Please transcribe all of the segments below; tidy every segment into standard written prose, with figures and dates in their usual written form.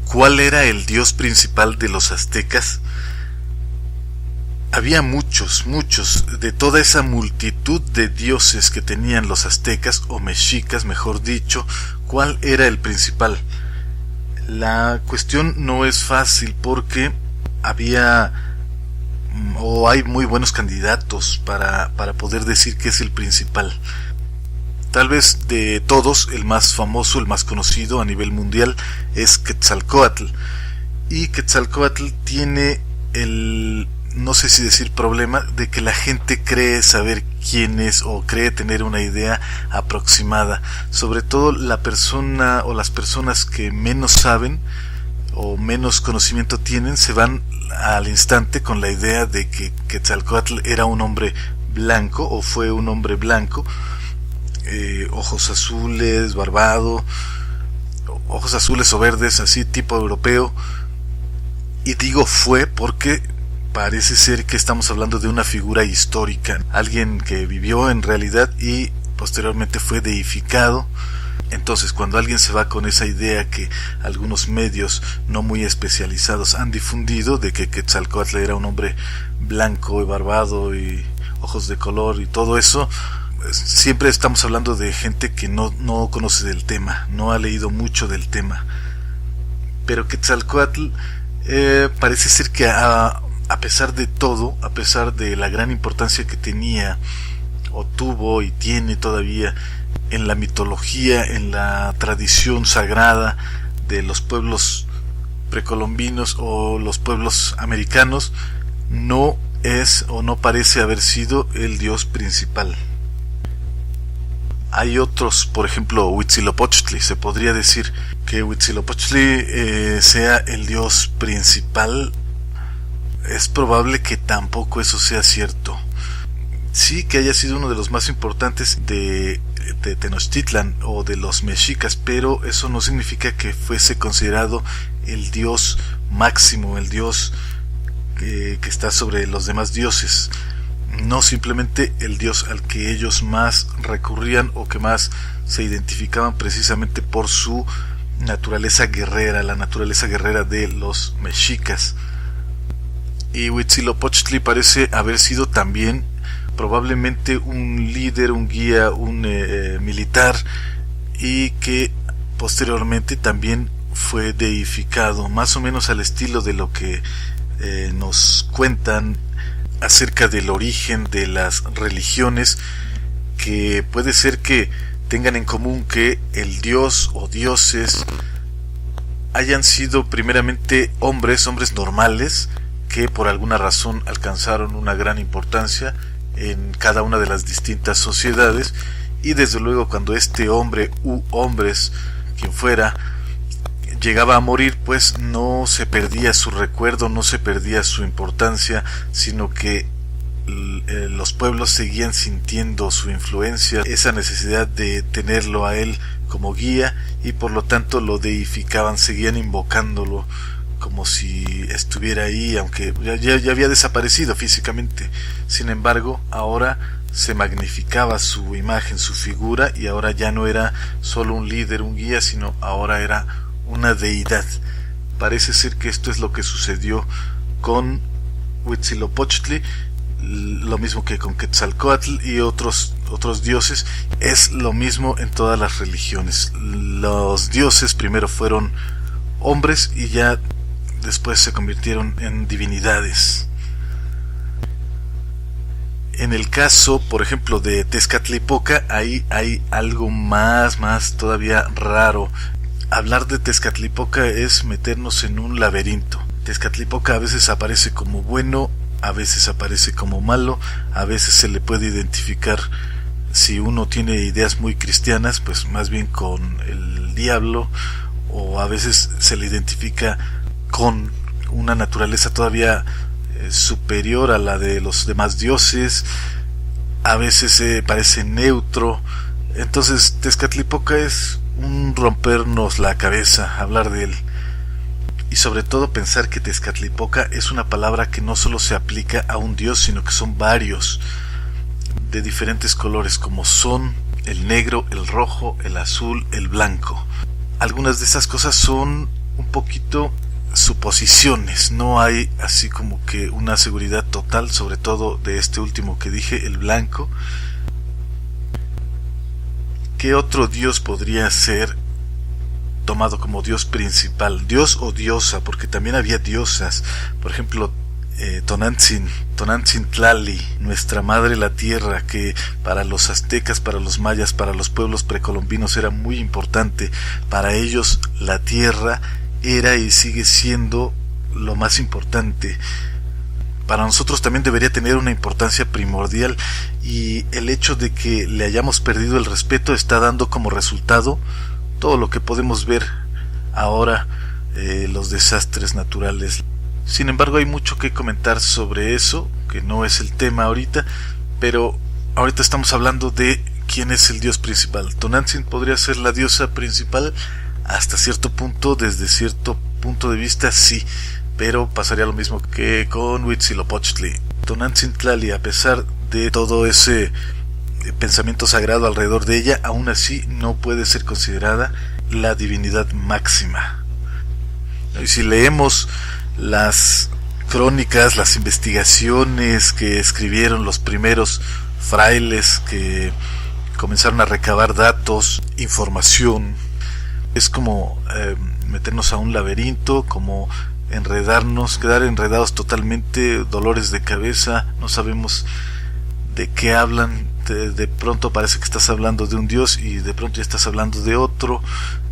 ¿Cuál era el dios principal de los aztecas? Había muchos, de toda esa multitud de dioses que tenían los aztecas, o mexicas mejor dicho, ¿cuál era el principal? La cuestión no es fácil porque hay muy buenos candidatos para poder decir que es el principal. Tal vez de todos, el más famoso, el más conocido a nivel mundial es Quetzalcóatl. Y Quetzalcóatl tiene no sé si decir problema, de que la gente cree saber quién es o cree tener una idea aproximada. Sobre todo la persona o las personas que menos saben o menos conocimiento tienen se van al instante con la idea de que Quetzalcóatl era un hombre blanco o fue un hombre blanco, ojos azules, barbado, ojos azules o verdes, así tipo europeo. Y digo fue porque parece ser que estamos hablando de una figura histórica, alguien que vivió en realidad y posteriormente fue deificado. Entonces, cuando alguien se va con esa idea que algunos medios no muy especializados han difundido de que Quetzalcóatl era un hombre blanco y barbado y ojos de color y todo eso, siempre estamos hablando de gente que no conoce del tema, no ha leído mucho del tema. Pero Quetzalcóatl parece ser que a pesar de todo, a pesar de la gran importancia que tenía o tuvo y tiene todavía en la mitología, en la tradición sagrada de los pueblos precolombinos o los pueblos americanos, no es o no parece haber sido el dios principal. Hay otros, por ejemplo Huitzilopochtli. Se podría decir que Huitzilopochtli sea el dios principal. Es probable que tampoco eso sea cierto. Sí que haya sido uno de los más importantes de Tenochtitlan o de los mexicas, pero eso no significa que fuese considerado el dios máximo, el dios que está sobre los demás dioses. No, simplemente el dios al que ellos más recurrían o que más se identificaban precisamente por su naturaleza guerrera, la naturaleza guerrera de los mexicas. Y Huitzilopochtli parece haber sido también probablemente un líder, un guía, un militar, y que posteriormente también fue deificado, más o menos al estilo de lo que nos cuentan acerca del origen de las religiones, que puede ser que tengan en común que el dios o dioses hayan sido primeramente hombres normales que por alguna razón alcanzaron una gran importancia en cada una de las distintas sociedades, y desde luego cuando este hombre u hombres, quien fuera, llegaba a morir, pues no se perdía su recuerdo, no se perdía su importancia, sino que los pueblos seguían sintiendo su influencia, esa necesidad de tenerlo a él como guía, y por lo tanto lo deificaban, seguían invocándolo como si estuviera ahí, aunque ya había desaparecido físicamente. Sin embargo, ahora se magnificaba su imagen, su figura, y ahora ya no era solo un líder, un guía, sino ahora era una deidad. Parece ser que esto es lo que sucedió con Huitzilopochtli, lo mismo que con Quetzalcóatl y otros dioses. Es lo mismo en todas las religiones. Los dioses primero fueron hombres y ya después se convirtieron en divinidades. En el caso, por ejemplo, de Tezcatlipoca, ahí hay algo más todavía raro. Hablar de Tezcatlipoca es meternos en un laberinto. Tezcatlipoca a veces aparece como bueno, a veces aparece como malo, a veces se le puede identificar, si uno tiene ideas muy cristianas, pues más bien con el diablo, o a veces se le identifica con una naturaleza todavía superior a la de los demás dioses, a veces parece neutro. Entonces Tezcatlipoca es un rompernos la cabeza hablar de él, y sobre todo pensar que Tezcatlipoca es una palabra que no solo se aplica a un dios, sino que son varios de diferentes colores, como son el negro, el rojo, el azul, el blanco. Algunas de esas cosas son un poquito suposiciones, no hay así como que una seguridad total, sobre todo de este último que dije, el blanco. ¿Qué otro dios podría ser tomado como dios principal? Dios o diosa, porque también había diosas, por ejemplo Tonantzin Tlali, nuestra madre la tierra, que para los aztecas, para los mayas, para los pueblos precolombinos era muy importante. Para ellos la tierra era y sigue siendo lo más importante. Para nosotros también debería tener una importancia primordial, y el hecho de que le hayamos perdido el respeto está dando como resultado todo lo que podemos ver ahora, los desastres naturales. Sin embargo, hay mucho que comentar sobre eso, que no es el tema ahorita, pero ahorita estamos hablando de quién es el dios principal. Tonantzin podría ser la diosa principal hasta cierto punto, desde cierto punto de vista sí, pero pasaría lo mismo que con Huitzilopochtli. Tonantzin Tlali, a pesar de todo ese pensamiento sagrado alrededor de ella, aún así no puede ser considerada la divinidad máxima. Y si leemos las crónicas, las investigaciones que escribieron los primeros frailes que comenzaron a recabar datos, información, es como meternos a un laberinto, como enredarnos, quedar enredados totalmente, dolores de cabeza, no sabemos de qué hablan. De pronto parece que estás hablando de un dios y de pronto ya estás hablando de otro.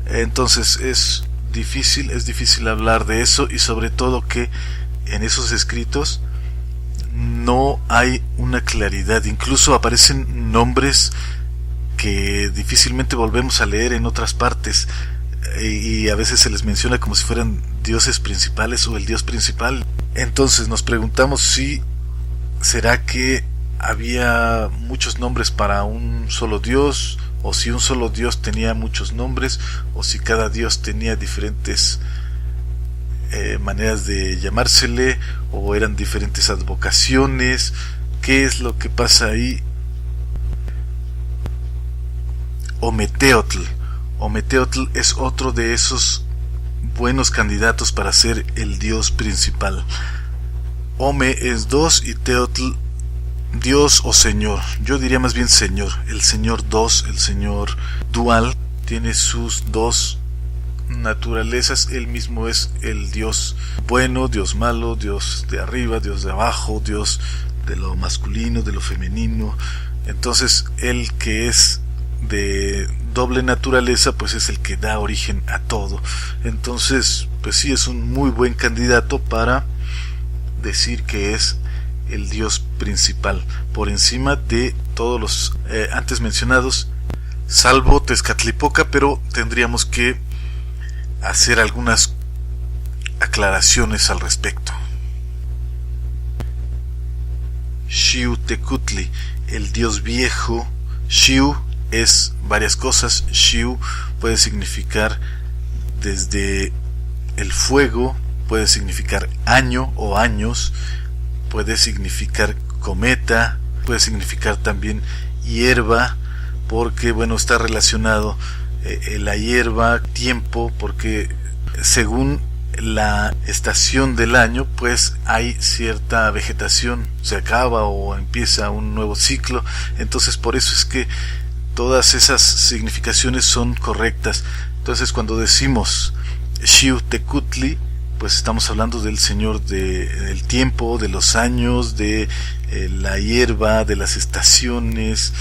Entonces es difícil hablar de eso, y sobre todo que en esos escritos no hay una claridad. Incluso aparecen nombres que difícilmente volvemos a leer en otras partes, y a veces se les menciona como si fueran dioses principales o el dios principal. Entonces nos preguntamos si será que había muchos nombres para un solo dios, o si un solo dios tenía muchos nombres, o si cada dios tenía diferentes maneras de llamársele, o eran diferentes advocaciones. ¿Qué es lo que pasa ahí? Ometeotl es otro de esos buenos candidatos para ser el dios principal. Ome es 2 y Teotl Dios o Señor. Yo diría más bien Señor. El Señor 2, el Señor dual, tiene sus dos naturalezas. Él mismo es el Dios bueno, Dios malo, Dios de arriba, Dios de abajo, Dios de lo masculino, de lo femenino. Entonces, el que es de doble naturaleza, pues es el que da origen a todo. Entonces, pues sí, es un muy buen candidato para decir que es el dios principal, por encima de todos los antes mencionados, salvo Tezcatlipoca, pero tendríamos que hacer algunas aclaraciones al respecto. Xiuhtecutli, el dios viejo. Xiu es varias cosas. Xiu puede significar desde el fuego, puede significar año o años, puede significar cometa, puede significar también hierba, porque bueno, está relacionado la hierba, tiempo, porque según la estación del año, pues hay cierta vegetación, se acaba o empieza un nuevo ciclo. Entonces por eso es que todas esas significaciones son correctas. Entonces cuando decimos Xiuhtecutli, pues estamos hablando del señor del tiempo, de los años, de la hierba, de las estaciones,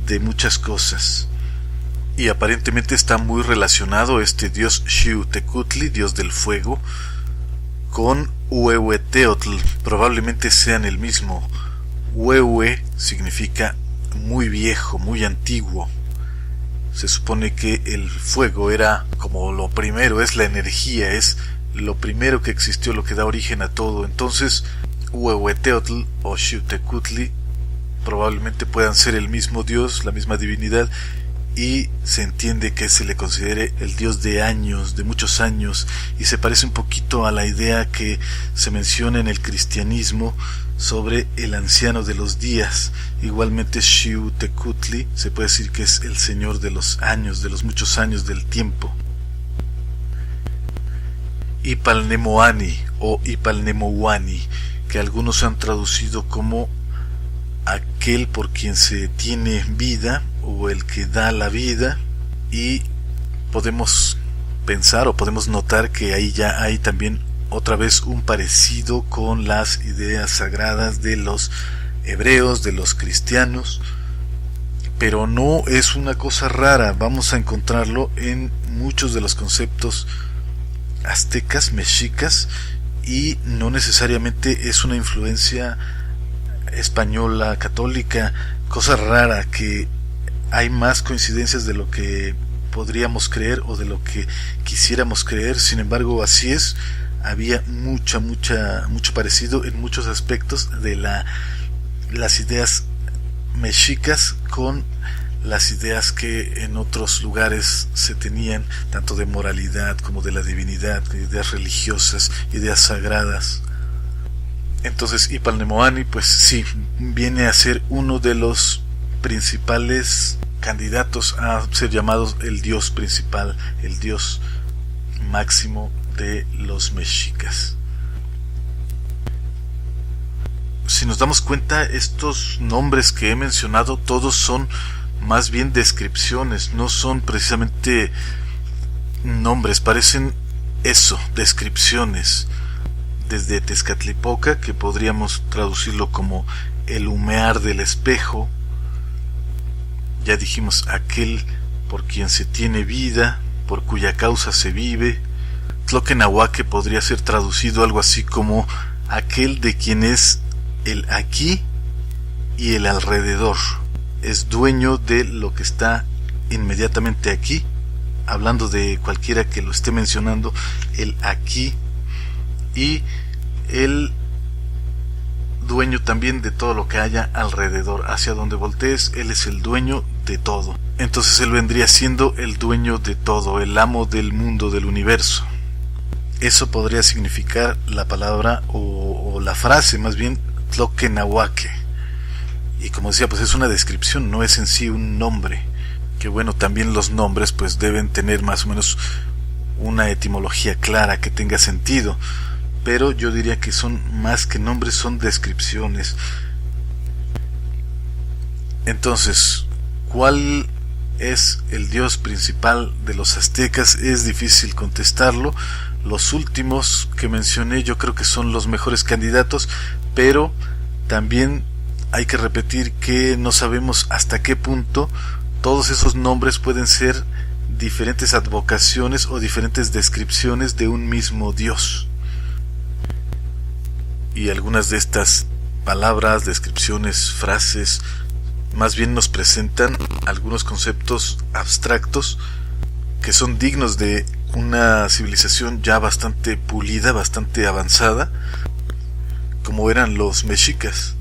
de muchas cosas. Y aparentemente está muy relacionado este dios Xiuhtecutli, dios del fuego, con Huehueteotl. Probablemente sean el mismo. Huehue significa muy viejo, muy antiguo. Se supone que el fuego era como lo primero, es la energía, es lo primero que existió, lo que da origen a todo. Entonces Huehueteotl o Xiuhtecutli probablemente puedan ser el mismo dios, la misma divinidad, y se entiende que se le considere el dios de años, de muchos años, y se parece un poquito a la idea que se menciona en el cristianismo sobre el anciano de los días. Igualmente Xiuhtecutli se puede decir que es el señor de los años, de los muchos años del tiempo. Ipalnemoani o Ipalnemouani, que algunos han traducido como aquel por quien se tiene vida o el que da la vida, y podemos pensar o podemos notar que ahí ya hay también otra vez un parecido con las ideas sagradas de los hebreos, de los cristianos, pero no es una cosa rara. Vamos a encontrarlo en muchos de los conceptos aztecas, mexicas, y no necesariamente es una influencia española, católica, cosa rara, que hay más coincidencias de lo que podríamos creer o de lo que quisiéramos creer. Sin embargo, así es. Había mucho parecido en muchos aspectos de las ideas mexicas con las ideas que en otros lugares se tenían, tanto de moralidad como de la divinidad, de ideas religiosas, ideas sagradas. Entonces Ipalnemoani, pues sí, viene a ser uno de los principales candidatos a ser llamados el dios principal, el dios máximo de los mexicas. Si nos damos cuenta, estos nombres que he mencionado todos son más bien descripciones, no son precisamente nombres, parecen eso, descripciones. Desde Tezcatlipoca, que podríamos traducirlo como el humear del espejo, ya dijimos aquel por quien se tiene vida, por cuya causa se vive. Tloquenahuaque podría ser traducido algo así como aquel de quien es el aquí y el alrededor, es dueño de lo que está inmediatamente aquí, hablando de cualquiera que lo esté mencionando, el aquí, y el dueño también de todo lo que haya alrededor. Hacia donde voltees, él es el dueño de todo. Entonces él vendría siendo el dueño de todo, el amo del mundo, del universo. Eso podría significar la palabra o la frase, más bien, Tloquenahuaque. Y como decía, pues es una descripción, no es en sí un nombre. Que bueno, también los nombres pues deben tener más o menos una etimología clara, que tenga sentido. Pero yo diría que son más que nombres, son descripciones. Entonces, ¿cuál es el dios principal de los aztecas? Es difícil contestarlo. Los últimos que mencioné yo creo que son los mejores candidatos, pero también hay que repetir que no sabemos hasta qué punto todos esos nombres pueden ser diferentes advocaciones o diferentes descripciones de un mismo dios. Y algunas de estas palabras, descripciones, frases, más bien nos presentan algunos conceptos abstractos que son dignos de una civilización ya bastante pulida, bastante avanzada, como eran los mexicas.